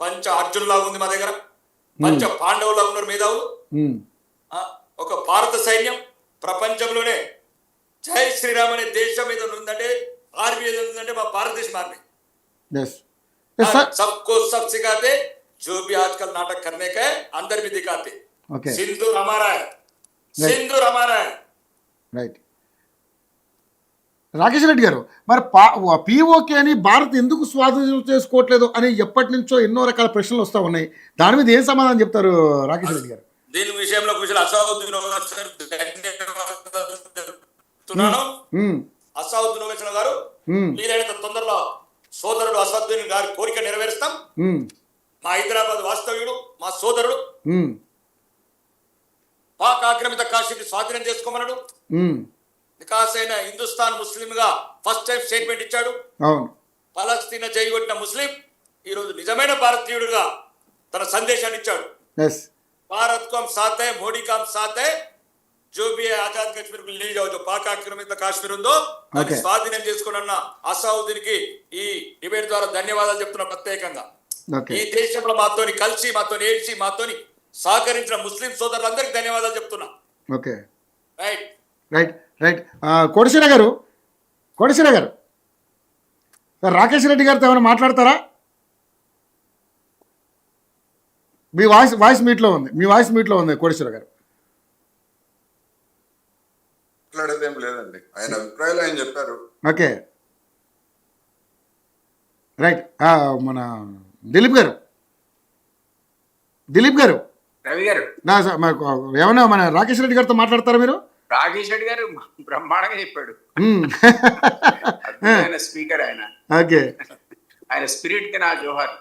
పంచ అర్జునులాగా ఉంది మా దగ్గర, పంచ పాండవులాగా ఉన్నారు మేధావులు. ఒక భారత సైన్యం ప్రపంచంలోనే జై శ్రీరామ్ అనే దేశం మీద ఉందంటే, ఆర్మీ ఏదో ఉందంటే మా భారతదేశం ఆర్మీ. सबको सब सिखाते, जो भी आजकल नाटक करने का है अंदर भी दिखाते. सिंदूर हमारा है, सिंदूर हमारा है. రైట్. రాకేష్ రెడ్డి గారు, మరి పిఓకే అని భారత్ ఎందుకు స్వాధీనం చేసుకోవట్లేదు అని ఎప్పటి నుంచో ఎన్నో రకాల ప్రశ్నలు వస్తూ ఉన్నాయి. దాని మీద ఏం సమాధానం చెప్తారు రాకేష్ రెడ్డి గారు? దీని విషయంలో అసౌద్దీన్ ఓవైసీ గారు వీలైనంత తొందరలో సోదరుడు అసదుద్దీన్ గారి కోరిక నెరవేరుస్తాం. మా హైదరాబాద్ వాస్తవ్యుడు, మా సోదరుడు పాక్ ఆక్రమిత కాశ్మీర్ స్వాధీనం చేసుకోమన్నాడు. వికాసైన హిందుస్థాన్ ముస్లిం గా ఫస్ట్ టైం స్టేట్మెంట్ ఇచ్చాడు. పలస్తీనా జైగొట్టిన ముస్లిం ఈ రోజు నిజమైన భారతీయుడుగా తన సందేశాన్ని ఇచ్చాడు. భారత్ को हम साथ है, मोदी का हम साथ है, जो भी है आजाद कश्मीर को ले जाओ, जो పాక్ ఆక్రమిత కాశ్మీర్ ఉందో దాన్ని స్వాధీనం చేసుకున్న అసౌద్దీన్ కి ఈ డిబేట్ ద్వారా ధన్యవాదాలు చెప్తున్నా. ప్రత్యేకంగా ఈ దేశంలో మాతోని కలిసి, మాతోని ఏడ్చి, మాతోని సహకరించిన ముస్లిం సోదరులందరికీ ధన్యవాదాలు చెప్తున్నా. Okay, right right right. Kodisheela గారు, రాకేష్ రెడ్డి గారితో ఏమైనా మాట్లాడతారా? మీ వాయిస్ మీట్లో ఉంది కోడిశీల గారు. మాట్లాడేదేం లేదండి, ఆయన అభిప్రాయాలు ఆయన చెప్పారు. Okay, right. మన దిలీప్ గారు రవి గారు ఏమన్నా మన రాకేష్ రెడ్డి గారితో మాట్లాడతారా మీరు? రాకేష్ రెడ్డి గారు బ్రహ్మాండంగా చెప్పాడు. స్పీకర్ ఆయన. ఓకే, ఆయన స్పిరిట్ కి నా జోహార్.